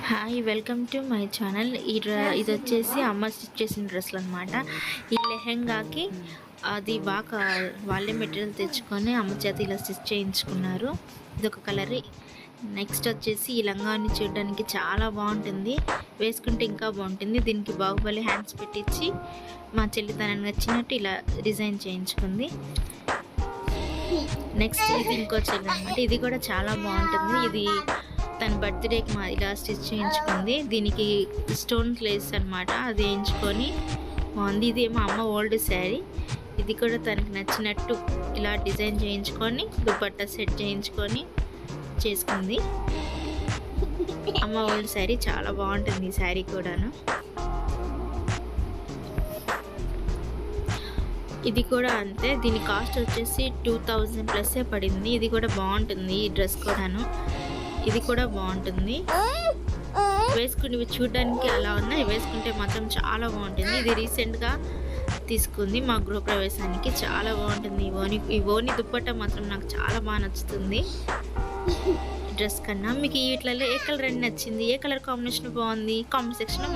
Hi welcome to my channel. ఇది వచ్చేసి అమ్మ స్టిచ్ చేసిన డ్రెస్సులు అనమాట. ఈ లెహెంగాకి అది బాగా వాళ్ళే మెటీరియల్ తెచ్చుకొని అమ్మ చేత ఇలా స్టిచ్ చేయించుకున్నారు. ఇదొక కలర్. నెక్స్ట్ వచ్చేసి ఈ లంగాన్ని చూడడానికి చాలా బాగుంటుంది, వేసుకుంటే ఇంకా బాగుంటుంది. దీనికి బాహుబలి హ్యాండ్స్ పెట్టించి మా చెల్లి తనని నచ్చినట్టు ఇలా డిజైన్ చేయించుకుంది. నెక్స్ట్ ఇది ఇంకో చెల్లి అనమాట. ఇది కూడా చాలా బాగుంటుంది. ఇది తన బర్త్డేకి మా ఇలా స్టిచ్ చేయించుకుంది. దీనికి స్టోన్ లేస్ అనమాట, అది వేయించుకొని బాగుంది. ఇది మా అమ్మ ఓల్డ్ శారీ. ఇది కూడా తనకి నచ్చినట్టు ఇలా డిజైన్ చేయించుకొని దుపట్టా సెట్ చేయించుకొని చేసుకుంది. అమ్మ ఓల్డ్ శారీ చాలా బాగుంటుంది. ఈ శారీ కూడాను. ఇది కూడా అంతే. దీని కాస్ట్ వచ్చేసి 2000+ పడింది. ఇది కూడా బాగుంటుంది. ఈ డ్రెస్ కూడాను ఇది కూడా బాగుంటుంది. వేసుకుని చూడడానికి అలా ఉన్నాయి, వేసుకుంటే మాత్రం చాలా బాగుంటుంది. ఇది రీసెంట్గా తీసుకుంది మా గృహప్రవేశానికి. చాలా బాగుంటుంది. ఈ ఓని దుప్పట్టా మాత్రం నాకు చాలా బాగా నచ్చుతుంది డ్రెస్ కన్నా. మీకు వీటిలలో ఏ కలర్ అని నచ్చింది, ఏ కలర్ కాంబినేషన్ బాగుంది కామెంట్ సెక్షన్లో